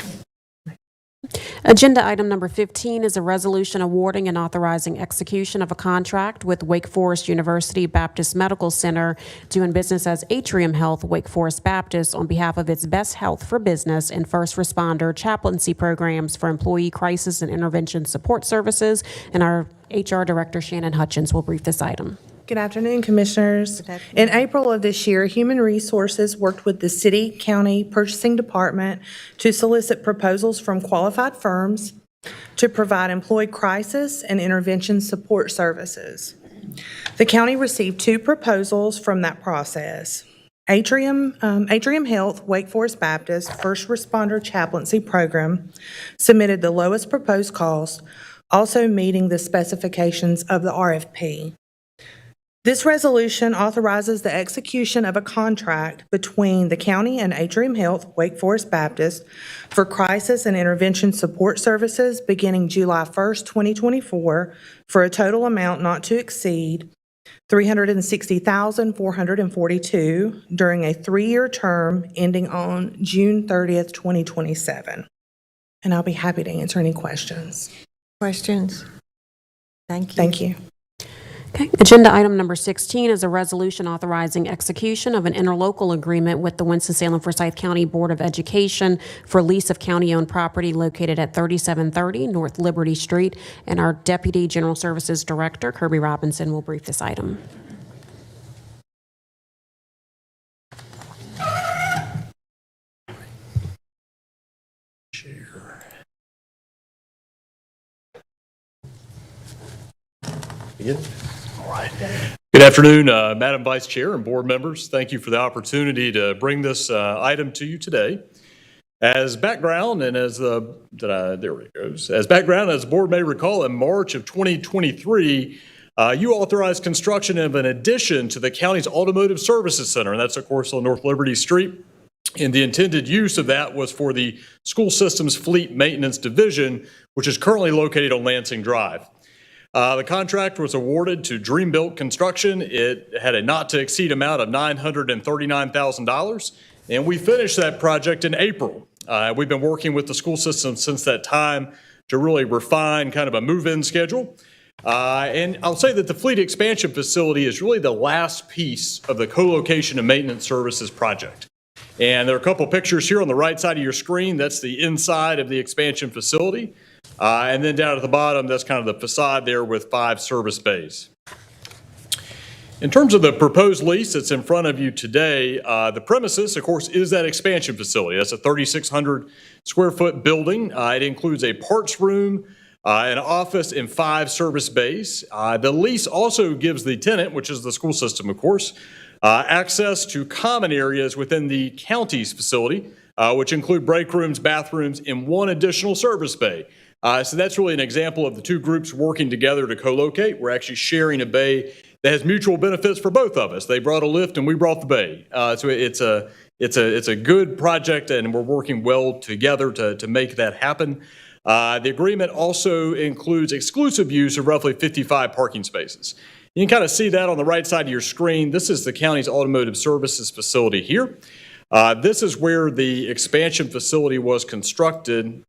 B: Agenda item number 15 is a resolution awarding and authorizing execution of a contract with Wake Forest University Baptist Medical Center doing business as Atrium Health Wake Forest Baptist on behalf of its Best Health for Business and First Responder chaplaincy programs for employee crisis and intervention support services. And our HR Director, Shannon Hutchins, will brief this item.
O: Good afternoon, Commissioners. In April of this year, Human Resources worked with the City County Purchasing Department to solicit proposals from qualified firms to provide employee crisis and intervention support services. The county received 2 proposals from that process. Atrium Health Wake Forest Baptist First Responder Chaplaincy Program submitted the lowest proposed cost, also meeting the specifications of the RFP. This resolution authorizes the execution of a contract between the county and Atrium Health Wake Forest Baptist for crisis and intervention support services beginning July 1st, 2024, for a total amount not to exceed $360,442 during a 3-year term ending on June 30th, 2027. And I'll be happy to answer any questions.
A: Questions? Thank you.
O: Thank you.
B: Okay. Agenda item number 16 is a resolution authorizing execution of an interlocal agreement with the Winston-Salem Forsyth County Board of Education for lease of county-owned property located at 3730 North Liberty Street. And our Deputy General Services Director, Kirby Robinson, will brief this item.
P: All right. Good afternoon, Madam Vice Chair and board members. Thank you for the opportunity to bring this item to you today. As background, and as there it goes. As background, as the board may recall, in March of 2023, You authorized construction of an addition to the county's Automotive Services Center, and that's, of course, on North Liberty Street. And the intended use of that was for the school system's fleet maintenance division, which is currently located on Lansing Drive. The contract was awarded to Dreambuilt Construction. It had a not-to-exceed amount of $939,000, and we finished that project in April. We've been working with the school system since that time to really refine kind of a move-in schedule. And I'll say that the fleet expansion facility is really the last piece of the co-location and maintenance services project. And there are a couple pictures here on the right side of your screen. That's the inside of the expansion facility. And then down at the bottom, that's kind of the facade there with 5 service bays. In terms of the proposed lease that's in front of you today, the premises, of course, is that expansion facility. That's a 3,600 square foot building. It includes a parts room, an office, and 5 service bays. The lease also gives the tenant, which is the school system, of course, access to common areas within the county's facility, which include break rooms, bathrooms, and 1 additional service bay. So that's really an example of the 2 groups working together to co-locate. We're actually sharing a bay that has mutual benefits for both of us. They brought a lift and we brought the bay. So it's a good project, and we're working well together to make that happen. The agreement also includes exclusive use of roughly 55 parking spaces. You can kind of see that on the right side of your screen. This is the county's automotive services facility here. This is where the expansion facility was constructed.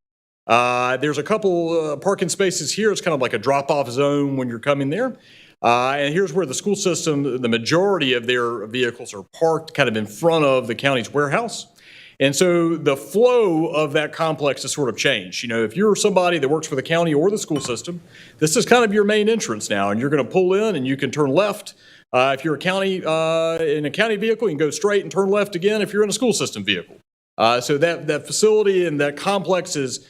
P: There's a couple parking spaces here. It's kind of like a drop-off zone when you're coming there. And here's where the school system, the majority of their vehicles are parked kind of in front of the county's warehouse. And so the flow of that complex has sort of changed. You know, if you're somebody that works for the county or the school system, this is kind of your main entrance now, and you're going to pull in and you can turn left. If you're in a county vehicle, you can go straight and turn left again if you're in a school system vehicle. So that facility and that complex is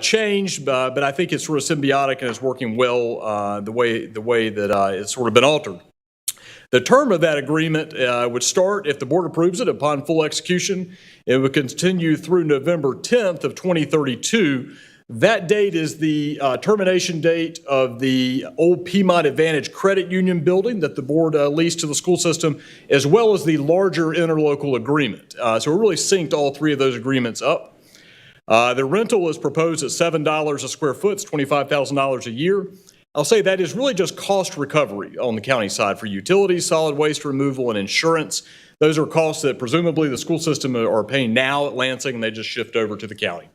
P: changed, but I think it's sort of symbiotic and it's working well the way that it's sort of been altered. The term of that agreement would start, if the board approves it, upon full execution. It would continue through November 10th of 2032. That date is the termination date of the old Piedmont Advantage Credit Union building that the board leased to the school system, as well as the larger interlocal agreement. So we really synced all 3 of those agreements up. The rental is proposed at $7 a square foot. It's $25,000 a year. I'll say that is really just cost recovery on the county side for utilities, solid waste removal, and insurance. Those are costs that presumably the school system are paying now at Lansing, and they just shift over to the county.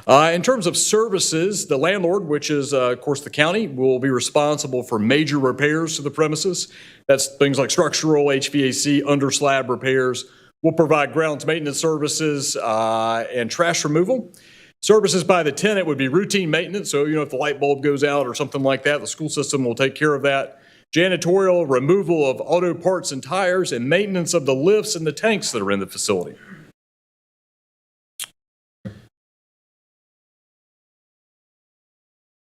P: In terms of services, the landlord, which is, of course, the county, will be responsible for major repairs to the premises. That's things like structural, HVAC, under-slab repairs. We'll provide grounds maintenance services and trash removal. Services by the tenant would be routine maintenance. So, you know, if the light bulb goes out or something like that, the school system will take care of that. Janitorial, removal of auto parts and tires, and maintenance of the lifts and the tanks that are in the facility.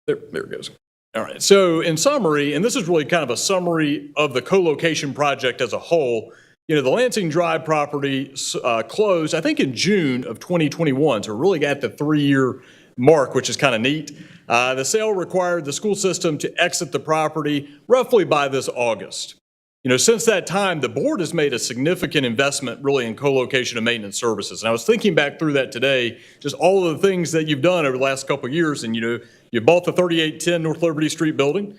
P: There it goes. All right. So in summary, and this is really kind of a summary of the co-location project as a whole, you know, the Lansing Drive property closed, I think, in June of 2021. So we're really at the 3-year mark, which is kind of neat. The sale required the school system to exit the property roughly by this August. You know, since that time, the board has made a significant investment really in co-location and maintenance services. And I was thinking back through that today, just all of the things that you've done over the last couple of years. And, you know, you bought the 3810 North Liberty Street building,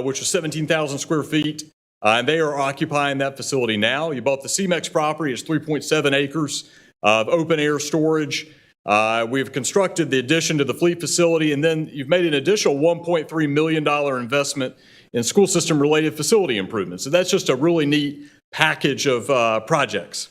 P: which is 17,000 square feet. And they are occupying that facility now. You bought the CMEX property. It's 3.7 acres of open air storage. We've constructed the addition to the fleet facility, and then you've made an additional $1.3 million investment in school system related facility improvements. So that's just a really neat package of projects.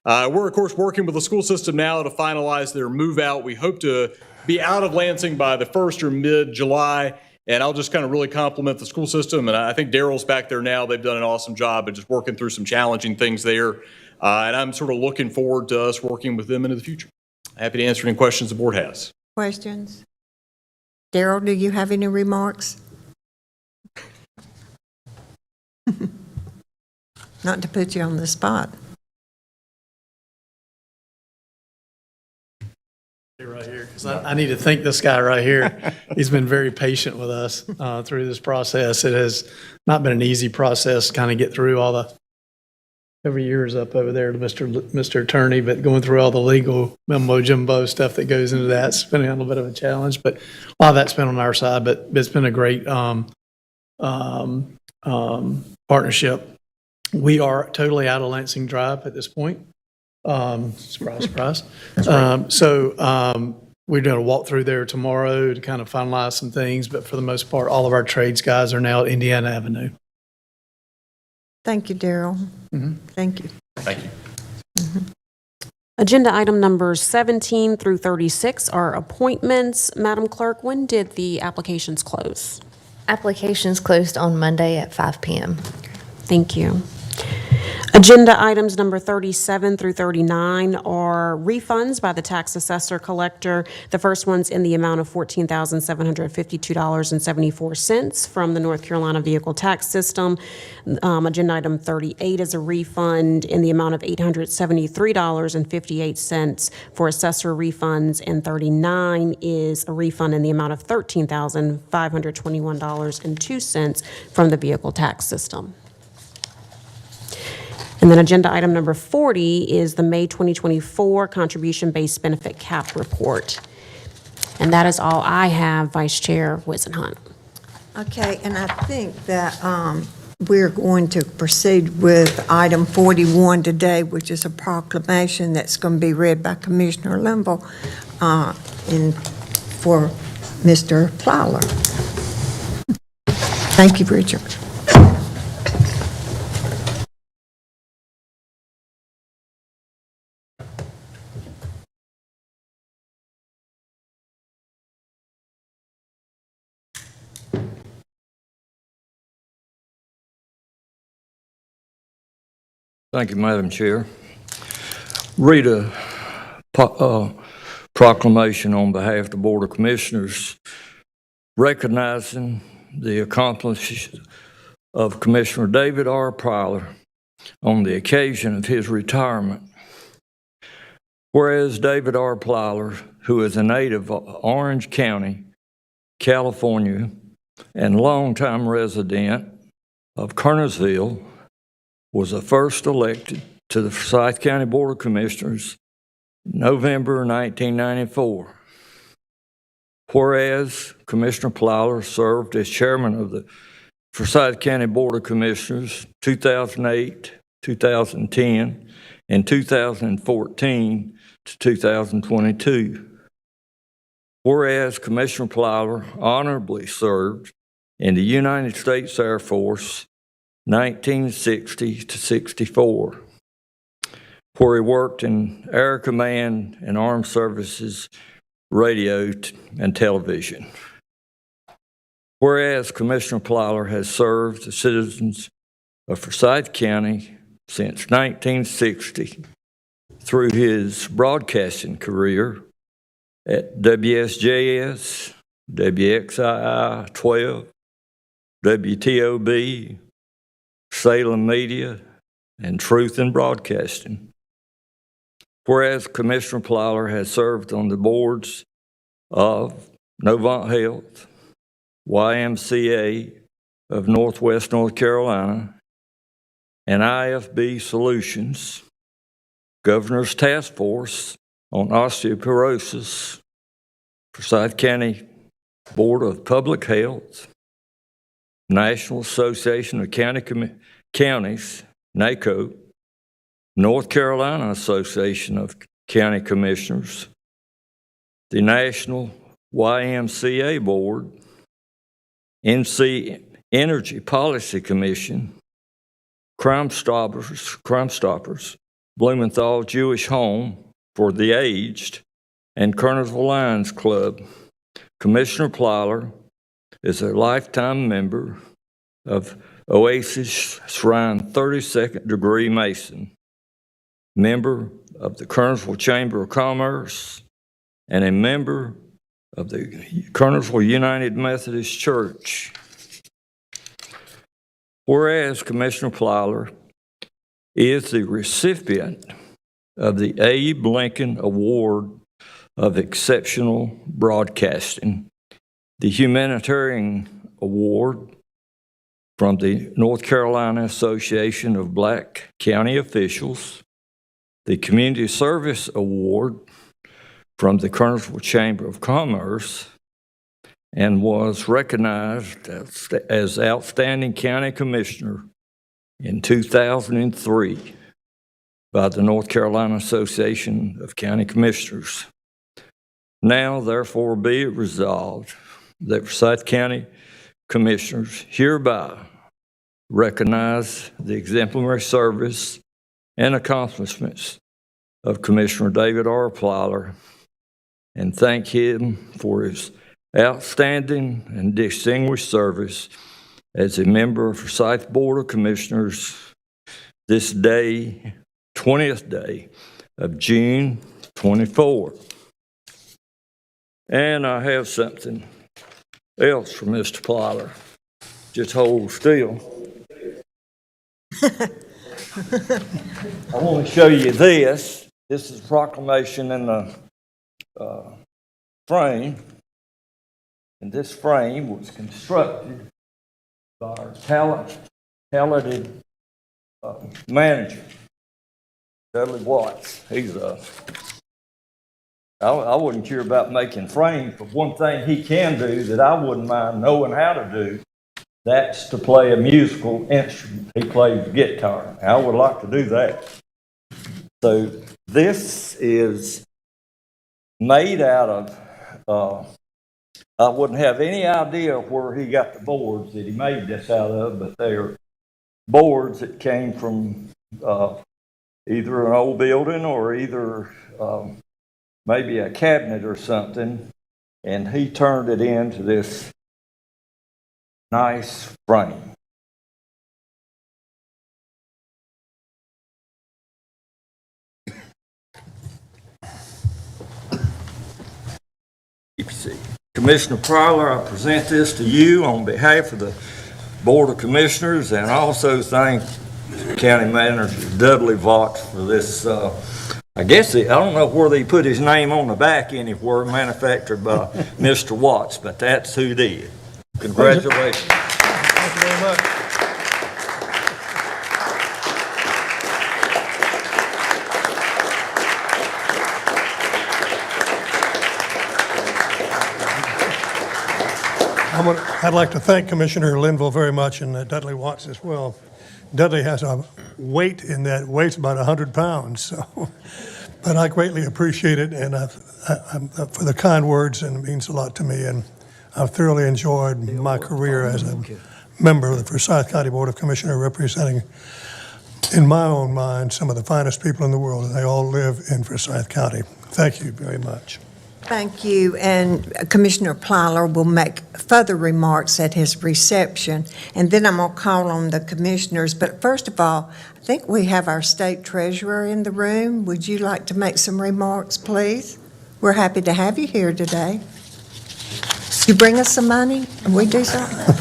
P: We're, of course, working with the school system now to finalize their move out. We hope to be out of Lansing by the 1st or mid-July. And I'll just kind of really compliment the school system. And I think Daryl's back there now. They've done an awesome job of just working through some challenging things there. And I'm sort of looking forward to us working with them into the future. Happy to answer any questions the board has.
A: Questions? Daryl, do you have any remarks? Not to put you on the spot.
C: Stay right here, 'cause
Q: I need to thank this guy right here. He's been very patient with us through this process. It has not been an easy process to kind of get through all the, every year is up over there to Mr. Attorney, but going through all the legal mumbo jumbo stuff that goes into that, it's been a little bit of a challenge, but a lot of that's been on our side, but it's been a great partnership. We are totally out of Lansing Drive at this point. Surprise, surprise. We're doing a walk through there tomorrow to kind of finalize some things, but for the most part, all of our trades guys are now at Indiana Avenue.
A: Thank you, Daryl. Thank you.
P: Thank you.
B: Agenda item numbers 17 through 36 are appointments. Madam Clerk, when did the applications close?
D: Applications closed on Monday at 5 p.m.
B: Thank you. Agenda items number 37 through 39 are refunds by the tax assessor collector. The first one's in the amount of $14,752.74 from the North Carolina Vehicle Tax System. Agenda item 38 is a refund in the amount of $873.58 for assessor refunds, and 39 is a refund in the amount of $13,521.02 from the Vehicle Tax System. And then agenda item number 40 is the May 2024 contribution-based benefit cap report. And that is all I have, Vice Chair Wizenhunt.
A: Okay, and I think that we're going to proceed with item 41 today, which is a proclamation that's going to be read by Commissioner Limble for Mr. Plowler. Thank you, Richard.
R: Thank you, Madam Chair. Read a proclamation on behalf of the Board of Commissioners recognizing the accomplishments of Commissioner David R. Prowler on the occasion of his retirement. Whereas David R. Prowler, who is a native of Orange County, California, and longtime resident of Kernersville, was first elected to the Forsyth County Board of Commissioners in November 1994. Whereas Commissioner Plowler served as chairman of the Forsyth County Board of Commissioners 2008, 2010, and 2014 to 2022. Whereas Commissioner Plowler honorably served in the United States Air Force 1960 to 64, where he worked in Air Command and Armed Services radio and television. Whereas Commissioner Plowler has served the citizens of Forsyth County since 1960 through his broadcasting career at WSJS, WXII 12, WTOB, Salem Media, and Truth in Broadcasting. Whereas Commissioner Plowler has served on the boards of Novant Health, YMCA of Northwest North Carolina, and IFB Solutions, Governor's Task Force on Osteoporosis, Forsyth County Board of Public Health, National Association of Counties, NACO, North Carolina Association of County Commissioners, the National YMCA Board, NC Energy Policy Commission, Crime Stoppers, Blumenthal Jewish Home for the Aged, and Kernersville Lions Club. Commissioner Plowler is a lifetime member of Oasis Shrine 32nd Degree Mason, member of the Kernersville Chamber of Commerce, and a member of the Kernersville United Methodist Church. Whereas Commissioner Plowler is the recipient of the Abe Lincoln Award of Exceptional Broadcasting, the Humanitarian Award from the North Carolina Association of Black County Officials, the Community Service Award from the Kernersville Chamber of Commerce, and was recognized as Outstanding County Commissioner in 2003 by the North Carolina Association of County Commissioners. Now, therefore, be it resolved that Forsyth County Commissioners hereby recognize the exemplary service and accomplishments of Commissioner David R. Plyler and thank him for his outstanding and distinguished service as a member of Forsyth Board of Commissioners this day, 20th day of June 24. And I have something else from Mr. Plyler. Just hold still. I want to show you this. This is a proclamation in the frame. And this frame was constructed by our talented manager, Dudley Watts. He's I wouldn't care about making frames, but one thing he can do that I wouldn't mind knowing how to do, that's to play a musical instrument. He plays guitar. I would like to do that. So this is made out of, I wouldn't have any idea where he got the boards that he made this out of, but they're boards that came from either an old building or either maybe a cabinet or something, and he turned it into this nice frame. Commissioner Plyler, I present this to you on behalf of the Board of Commissioners, and I also thank County Manager Dudley Watts for this. I guess I don't know where they put his name on the back anywhere, manufactured by Mr. Watts, but that's who did. Congratulations.
F: Thank you very much.
S: I'd like to thank Commissioner Linville very much and Dudley Watts as well. Dudley has a weight in that, weighs about 100 pounds, so, but I greatly appreciate it, and for the kind words, and it means a lot to me, and I've thoroughly enjoyed my career as a member of the Forsyth County Board of Commissioners, representing, in my own mind, some of the finest people in the world, and they all live in Forsyth County. Thank you very much.
A: Thank you, and Commissioner Plyler will make further remarks at his reception, and then I'm going to call on the commissioners. But first of all, I think we have our state treasurer in the room. Would you like to make some remarks, please? We're happy to have you here today. You bring us some money, and we do something?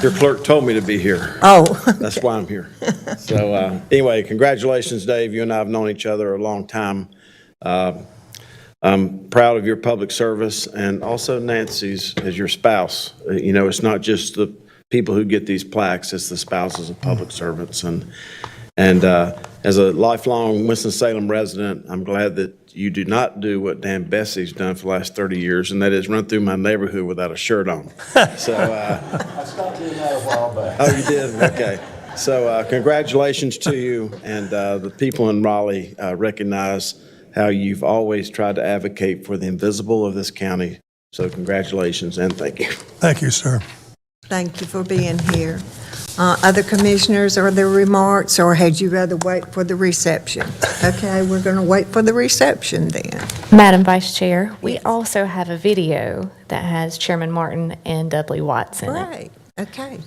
T: Your clerk told me to be here.
A: Oh.
T: That's why I'm here. So anyway, congratulations, Dave. You and I have known each other a long time. I'm proud of your public service, and also Nancy's as your spouse. You know, it's not just the people who get these plaques, it's the spouses of public servants. And as a lifelong Winston-Salem resident, I'm glad that you do not do what Dan Bessie's done for the last 30 years, and that is run through my neighborhood without a shirt on. So
R: I stopped doing that a while back.
T: Oh, you did? Okay. So congratulations to you, and the people in Raleigh recognize how you've always tried to advocate for the invisible of this county. So congratulations and thank you.
S: Thank you, sir.
A: Thank you for being here. Other commissioners, are there remarks, or had you rather wait for the reception? Okay, we're going to wait for the reception then.
D: Madam Vice Chair, we also have a video that has Chairman Martin and Dudley Watts in it.
A: Great, okay.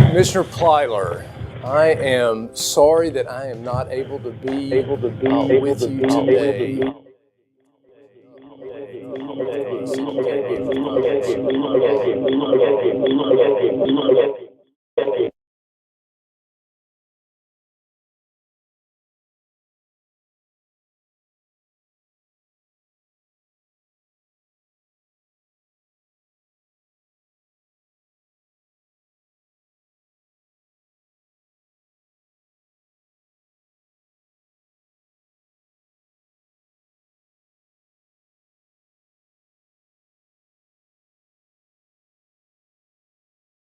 U: Commissioner Plyler, I am sorry that I am not able to be with you today.